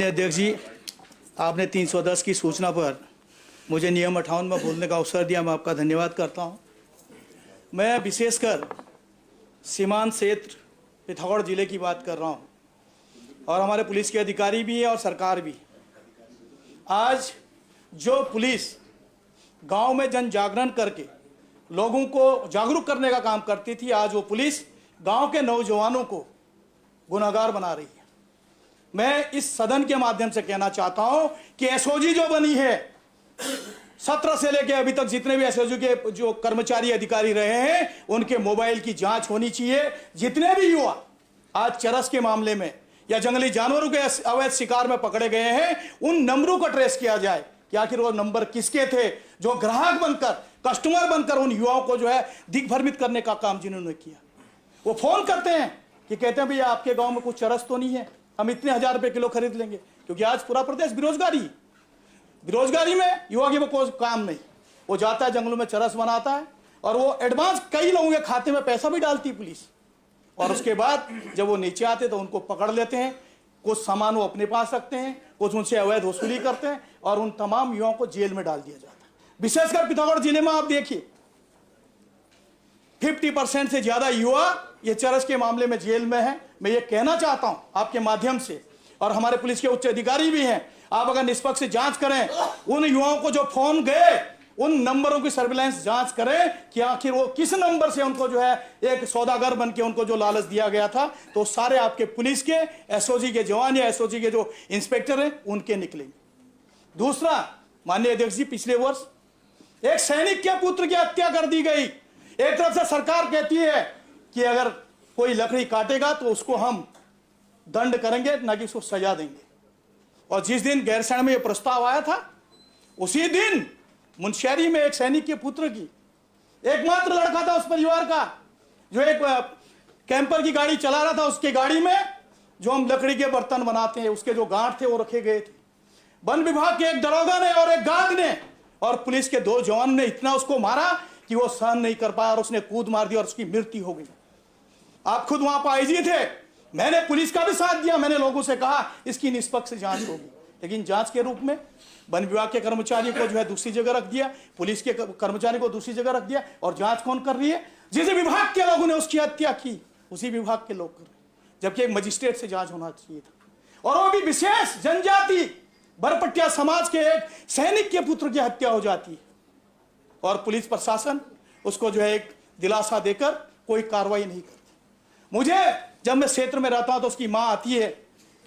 माननीय अध्यक्ष जी, आपने 310 की सूचना पर मुझे नियम 58 में बोलने का अवसर दिया, मैं आपका धन्यवाद करता हूं। मैं विशेषकर सीमांत क्षेत्र पिथौरागढ़ जिले की बात कर रहा हूं और हमारे पुलिस के अधिकारी भी हैं और सरकार भी। आज जो पुलिस गांव में जन जागरण करके लोगों को जागरूक करने का काम करती थी, आज वो पुलिस गांव के नौजवानों को गुनहगार बना रही है। मैं इस सदन के माध्यम से कहना चाहता हूं कि एसओजी जो बनी है, 17 से लेकर अभी तक जितने भी एसओजी के जो कर्मचारी अधिकारी रहे हैं उनके मोबाइल की जांच होनी चाहिए। जितने भी युवा आज चरस के मामले में या जंगली जानवरों के अवैध शिकार में पकड़े गए हैं, उन नंबरों को ट्रेस किया जाए कि आखिर वो नंबर किसके थे, जो ग्राहक बनकर कस्टमर बनकर उन युवाओं को जो है दिग्भ्रमित करने का काम जिन्होंने किया। वो फोन करते हैं कि कहते हैं भैया आपके गांव में कुछ चरस तो नहीं है, हम इतने 1000 रुपए किलो खरीद लेंगे। क्योंकि आज पूरा प्रदेश बेरोजगारी में युवा की वो कोई काम नहीं। वो जाता है जंगलों में चरस बनाता है और वो एडवांस कई लोगों के खाते में पैसा भी डालती है पुलिस, और उसके बाद जब वो नीचे आते तो उनको पकड़ लेते हैं। कुछ सामान वो अपने पास रखते हैं, कुछ उनसे अवैध वसूली करते हैं और उन तमाम युवाओं को जेल में डाल दिया जाता है। विशेषकर पिथौरागढ़ जिले में आप देखिए 50% से ज्यादा युवा ये चरस के मामले में जेल में है। मैं ये कहना चाहता हूं आपके माध्यम से, और हमारे पुलिस के उच्च अधिकारी भी हैं, आप अगर निष्पक्ष जांच करें, उन युवाओं को जो फोन गए उन नंबरों की सर्विलांस जांच करें कि आखिर वो किस नंबर से उनको जो है एक सौदागर बन के उनको जो लालच दिया गया था। तो सारे आपके पुलिस के एसओजी के जवान या एसओजी के जो इंस्पेक्टर हैं उनके निकलेंगे। दूसरा, माननीय अध्यक्ष जी, पिछले वर्ष एक सैनिक के पुत्र की हत्या कर दी गई। एक तरफ से सरकार कहती है कि अगर कोई लकड़ी काटेगा तो उसको हम दंड करेंगे, ना कि उसको सजा देंगे। और जिस दिन गैरसैंण में यह प्रस्ताव आया था, उसी दिन मुनस्यारी में एक सैनिक के पुत्र की, एकमात्र लड़का था उस परिवार का, जो एक कैंपर की गाड़ी चला रहा था, उसकी गाड़ी में जो हम लकड़ी के बर्तन बनाते हैं उसके जो गांठ थे वो रखे गए थे। वन विभाग के एक दरोगा ने और एक गार्ड ने और पुलिस के 2 जवान ने इतना उसको मारा कि वो सहन नहीं कर पाया और उसने कूद मार दी और उसकी मृत्यु हो गई। आप खुद वहां पर आईजी थे, मैंने पुलिस का भी साथ दिया। मैंने लोगों से कहा इसकी निष्पक्ष जांच होगी, लेकिन जांच के रूप में वन विभाग के कर्मचारी को जो है दूसरी जगह रख दिया, पुलिस के कर्मचारी को दूसरी जगह रख दिया। और जांच कौन कर रही है? जिस विभाग के लोगों ने उसकी हत्या की उसी विभाग के लोग कर रहे हैं, जबकि एक मजिस्ट्रेट से जांच होना चाहिए था। और वो भी विशेष जनजाति बरपटिया समाज के एक सैनिक के पुत्र की हत्या हो जाती है और पुलिस प्रशासन उसको जो है एक दिलासा देकर कोई कार्रवाई नहीं करती। मुझे जब मैं क्षेत्र में रहता हूं तो उसकी मां आती है,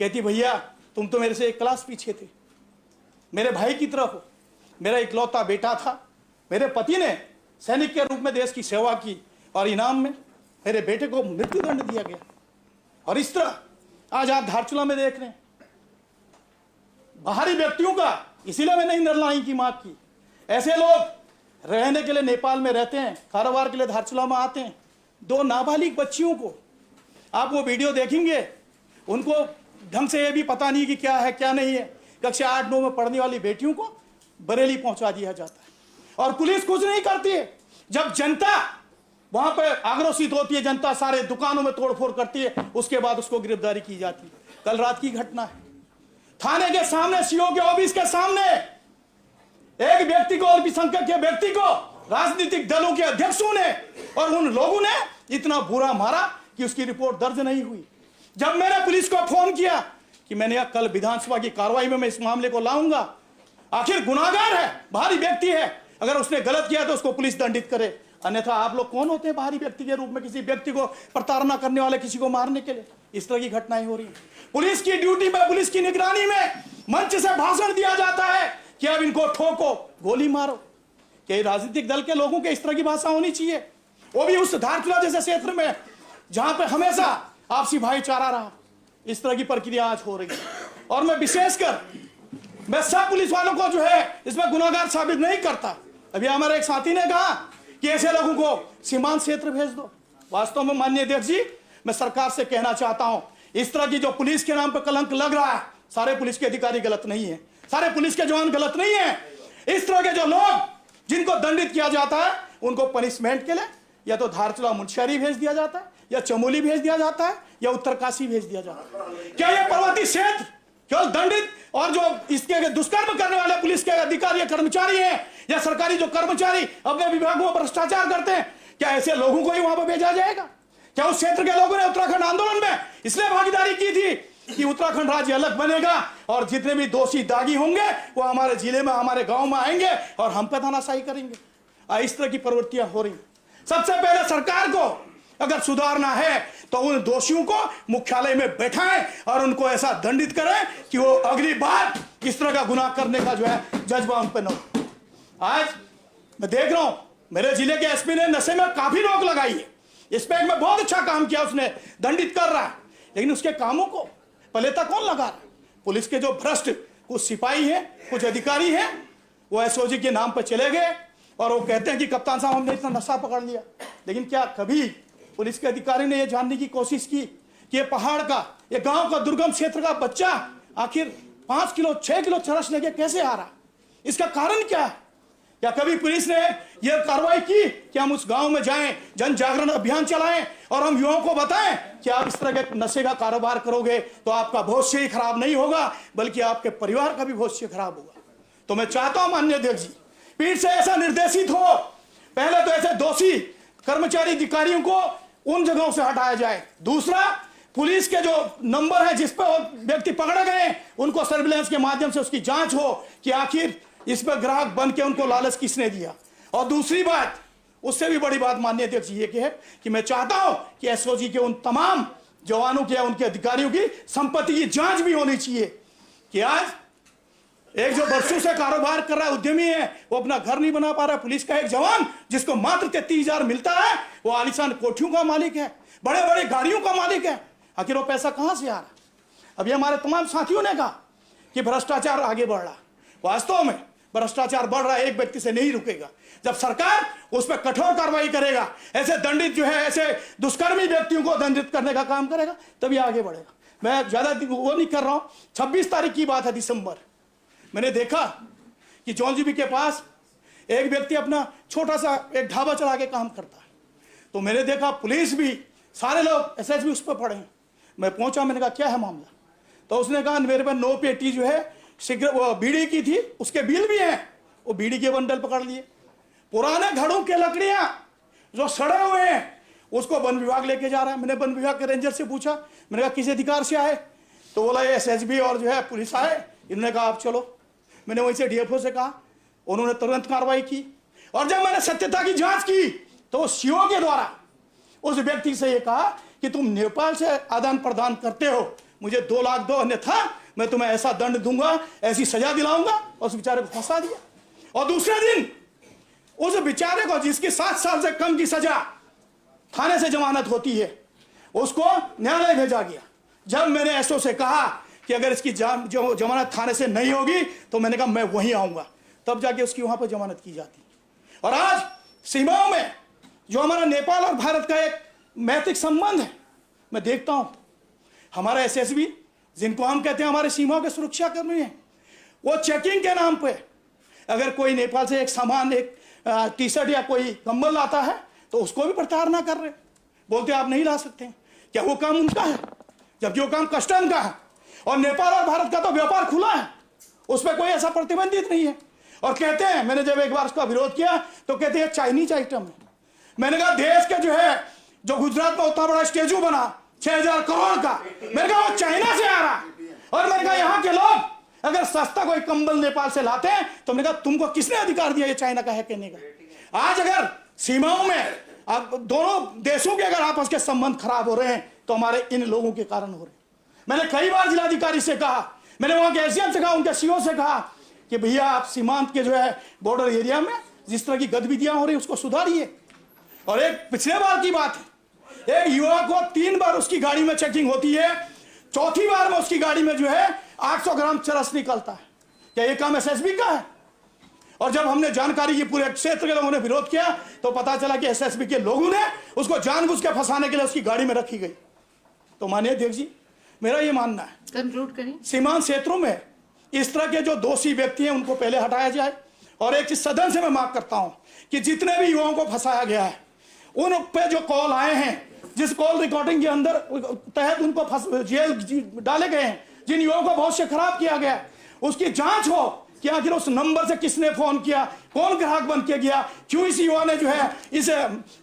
कहती भैया तुम तो मेरे से एक क्लास पीछे थे, मेरे भाई की तरफ हो, मेरा इकलौता बेटा था, मेरे पति ने सैनिक के रूप में देश की सेवा की और इनाम में मेरे बेटे को मृत्युदंड दिया गया। और इस तरह आज आप धारचूला में देख रहे हैं बाहरी व्यक्तियों का, इसीलिए मैंने निर्णय की मांग की। ऐसे लोग रहने के लिए नेपाल में रहते हैं, कारोबार के लिए धारचूला में आते हैं। 2 नाबालिग बच्चियों को आप वो वीडियो देखेंगे, उनको ढंग से ये भी पता नहीं कि क्या है क्या नहीं है। कक्षा 8-9 में पढ़ने वाली बेटियों को बरेली पहुंचा दिया जाता है और पुलिस कुछ नहीं करती है। जब जनता वहां पर आक्रोशित होती है, जनता सारे दुकानों में तोड़फोड़ करती है, उसके बाद उसको गिरफ्तारी की जाती है। कल रात की घटना है, थाने के सामने, सीओ के ऑफिस के सामने एक व्यक्ति को, अल्पसंख्यक के व्यक्ति को राजनीतिक दलों के अध्यक्षों ने और उन लोगों ने इतना बुरा मारा कि उसकी रिपोर्ट दर्ज नहीं हुई। जब मैंने पुलिस को फोन किया कि मैंने कल विधानसभा की कार्रवाई में मैं इस मामले को लाऊंगा, आखिर गुनाहगार है, बाहरी व्यक्ति है, अगर उसने गलत किया तो उसको पुलिस दंडित करे, अन्यथा आप लोग कौन होते हैं बाहरी व्यक्ति के रूप में किसी व्यक्ति को प्रताड़ना करने वाले, किसी को मारने के लिए? इस तरह की घटनाएं हो रही हैं। पुलिस की ड्यूटी में, पुलिस की निगरानी में मंच से भाषण दिया जाता है कि अब इनको ठोको, गोली मारो। क्या राजनीतिक दल के लोगों के इस तरह की भाषा होनी चाहिए? वो भी उस धारचूला जैसे क्षेत्र में जहां पे हमेशा आपसी भाईचारा रहा। इस तरह की प्रक्रिया आज हो रही है और मैं विशेषकर मैं सब पुलिस वालों को जो है इसमें गुनाहगार साबित नहीं करता। अभी हमारे एक साथी ने कहा कि ऐसे लोगों को सीमांत क्षेत्र भेज दो। वास्तव में माननीय अध्यक्ष जी, मैं सरकार से कहना चाहता हूं, इस तरह की जो पुलिस के नाम पर कलंक लग रहा है, सारे पुलिस के अधिकारी गलत नहीं है, सारे पुलिस के जवान गलत नहीं है। इस तरह के जो लोग जिनको दंडित किया जाता है उनको पनिशमेंट के लिए या तो धारचूला मुनस्यारी भेज दिया जाता है, या चमोली भेज दिया जाता है, या उत्तरकाशी भेज दिया जाता है। क्या ये पर्वतीय क्षेत्र केवल दंडित और जो इसके दुष्कर्म करने वाले पुलिस के अधिकारी या कर्मचारी हैं या सरकारी जो कर्मचारी अपने विभागों में भ्रष्टाचार करते हैं, क्या ऐसे लोगों को ही वहां पर भेजा जाएगा? क्या उस क्षेत्र के लोगों ने उत्तराखंड आंदोलन में इसलिए भागीदारी की थी कि उत्तराखंड राज्य अलग बनेगा और जितने भी दोषी दागी होंगे वो हमारे जिले में, हमारे गांव में आएंगे और हम पे तानाशाही करेंगे? इस तरह की प्रवृत्तियां हो रही। सबसे पहले सरकार को अगर सुधारना है तो उन दोषियों को मुख्यालय में बैठाएं और उनको ऐसा दंडित करें कि वो अगली बार इस तरह का गुनाह करने का जो है जज्बा उन पर न हो। आज मैं देख रहा हूं मेरे जिले के एसपी ने नशे में काफी रोक लगाई है, इस पे में बहुत अच्छा काम किया, उसने दंडित कर रहा है, लेकिन उसके कामों को पलेता कौन लगा रहा है? पुलिस के जो भ्रष्ट कुछ सिपाही हैं, कुछ अधिकारी हैं, वो एसओजी के नाम पर चले गए और वो कहते हैं कि कप्तान साहब हमने इतना नशा पकड़ लिया। लेकिन क्या कभी पुलिस के अधिकारी ने यह जानने की कोशिश की कि ये पहाड़ का, ये गांव का, दुर्गम क्षेत्र का बच्चा आखिर 5 किलो 6 किलो चरस लेके कैसे आ रहा? इसका कारण क्या है? क्या कभी पुलिस ने यह कार्रवाई की कि हम उस गांव में जाएं, जन जागरण अभियान चलाएं और हम युवाओं को बताएं कि आप इस तरह के नशे का कारोबार करोगे तो आपका भविष्य ही खराब नहीं होगा बल्कि आपके परिवार का भी भविष्य खराब होगा? तो मैं चाहता हूं माननीय अध्यक्ष जी, पीठ से ऐसा निर्देशित हो, पहले तो ऐसे दोषी कर्मचारी अधिकारियों को उन जगहों से हटाया जाए। दूसरा, पुलिस के जो नंबर है जिस पर व्यक्ति पकड़े गए उनको सर्विलांस के माध्यम से उसकी जांच हो कि आखिर इस पर ग्राहक बन के उनको लालच किसने दिया। और दूसरी बात, उससे भी बड़ी बात माननीय अध्यक्ष जी ये है कि मैं चाहता हूं कि एसओजी के उन तमाम जवानों के, उनके अधिकारियों की संपत्ति की जांच भी होनी चाहिए कि आज एक जो वर्षों से कारोबार कर रहा है, उद्यमी है, वो अपना घर नहीं बना पा रहा है। पुलिस का एक जवान जिसको मात्र 33,000 मिलता है वो आलीशान कोठियों का मालिक है, बड़े बड़े गाड़ियों का मालिक है। आखिर वो पैसा कहां से आ रहा है? अभी हमारे तमाम साथियों ने कहा कि भ्रष्टाचार आगे बढ़ रहा। वास्तव में भ्रष्टाचार बढ़ रहा है, एक व्यक्ति से नहीं रुकेगा। जब सरकार उस पर कठोर कार्रवाई करेगा, ऐसे दंडित जो है, ऐसे दुष्कर्मी व्यक्तियों को दंडित करने का काम करेगा, तभी आगे बढ़ेगा। मैं ज्यादा वो नहीं कर रहा हूं। 26 तारीख की बात है, दिसंबर, मैंने देखा कि जौनजीबी के पास एक व्यक्ति अपना छोटा सा एक ढाबा चला के काम करता है। तो मैंने देखा पुलिस भी, सारे लोग एसएसबी उस पर पड़े हैं। मैं पहुंचा, मैंने कहा क्या है मामला? तो उसने कहा मेरे पास 9 पेटी जो है सिगरेट, वो बीड़ी की थी, उसके बिल भी हैं। वो बीड़ी के बंडल पकड़ लिए। पुराने घड़ों के लकड़ियां जो सड़े हुए हैं उसको वन विभाग लेके जा रहा है। मैंने वन विभाग के रेंजर से पूछा, मैंने कहा किस अधिकार से आए? तो बोला ये एसएसबी और जो है पुलिस आए। इन्होंने कहा आप चलो। मैंने वहीं से डीएफओ से कहा, उन्होंने तुरंत कार्रवाई की। और जब मैंने सत्यता की जांच की तो सीओ के द्वारा उस व्यक्ति से ये कहा कि तुम नेपाल से आदान प्रदान करते हो, मुझे 2 लाख दो, अन्यथा मैं तुम्हें ऐसा दंड दूंगा, ऐसी सजा दिलाऊंगा। और उस बेचारे को फंसा दिया। और दूसरे दिन उस बेचारे को, जिसकी 7 साल से कम की सजा थाने से जमानत होती है, उसको न्यायालय भेजा गया। जब मैंने एसओ से कहा कि अगर इसकी जो जमानत थाने से नहीं होगी तो मैंने कहा मैं वहीं आऊंगा, तब जाके उसकी वहां पर जमानत की जाती। और आज सीमाओं में जो हमारा नेपाल और भारत का एक मैत्रिक संबंध है, मैं देखता हूं हमारा एसएसबी, जिनको हम कहते हैं हमारे सीमाओं के सुरक्षा कर्मी हैं, वो चेकिंग के नाम पे अगर कोई नेपाल से एक सामान, एक टी शर्ट या कोई कंबल लाता है तो उसको भी प्रताड़ना कर रहे, बोलते आप नहीं ला सकते। क्या वो काम उनका है? जबकि वो काम कस्टम का है। और नेपाल और भारत का तो व्यापार खुला है, उस पर कोई ऐसा प्रतिबंधित नहीं है। और कहते हैं, मैंने जब एक बार उसका विरोध किया तो कहते हैं चाइनीज आइटम है। मैंने कहा देश के जो है, जो गुजरात में उतना बड़ा स्टेचू बना 6,000 करोड़ का, मैंने कहा वो चाइना से आ रहा। और मैंने कहा यहाँ के लोग अगर सस्ता कोई कंबल नेपाल से लाते हैं तो मैंने कहा तुमको किसने अधिकार दिया ये चाइना का है कहने का? आज अगर सीमाओं में अब दोनों देशों के अगर आपस के संबंध खराब हो रहे हैं तो हमारे इन लोगों के कारण हो रहे हैं। मैंने कई बार जिलाधिकारी से कहा, मैंने वहां के एसडीएम से कहा, उनके सीओ से कहा कि भैया आप सीमांत के जो है बॉर्डर एरिया में जिस तरह की गतिविधियां हो रही उसको सुधारिए। और एक पिछले बार की बात है, एक युवा को 3 बार उसकी गाड़ी में चेकिंग होती है, 4थी बार में उसकी गाड़ी में जो है 800 ग्राम चरस निकलता है। क्या ये काम एसएसबी का है? और जब हमने जानकारी की, पूरे क्षेत्र के लोगों ने विरोध किया तो पता चला कि एसएसबी के लोगों ने उसको जानबूझ के फंसाने के लिए उसकी गाड़ी में रखी गई। तो माननीय अध्यक्ष जी, मेरा ये मानना है कंक्लूड करें, सीमांत क्षेत्रों में इस तरह के जो दोषी व्यक्ति हैं उनको पहले हटाया जाए। और एक चीज सदन से मैं मांग करता हूं कि जितने भी युवाओं को फंसाया गया है उन पे जो कॉल आए हैं, जिस कॉल रिकॉर्डिंग के अंदर तहत उनको जेल डाले गए हैं, जिन युवाओं का भविष्य खराब किया गया, उसकी जांच हो कि आखिर उस नंबर से किसने फोन किया, कौन ग्राहक बन के गया, क्यों इस युवा ने जो है इस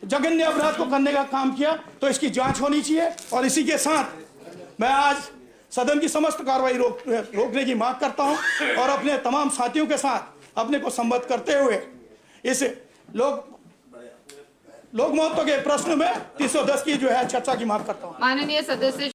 जघन्य अपराध को करने का काम किया। तो इसकी जांच होनी चाहिए। और इसी के साथ मैं आज सदन की समस्त कार्रवाई रोकने की मांग करता हूं और अपने तमाम साथियों के साथ अपने को संबद्ध करते हुए इस लोक महत्व के प्रश्न में 310 की जो है चर्चा की मांग करता हूं। माननीय सदस्य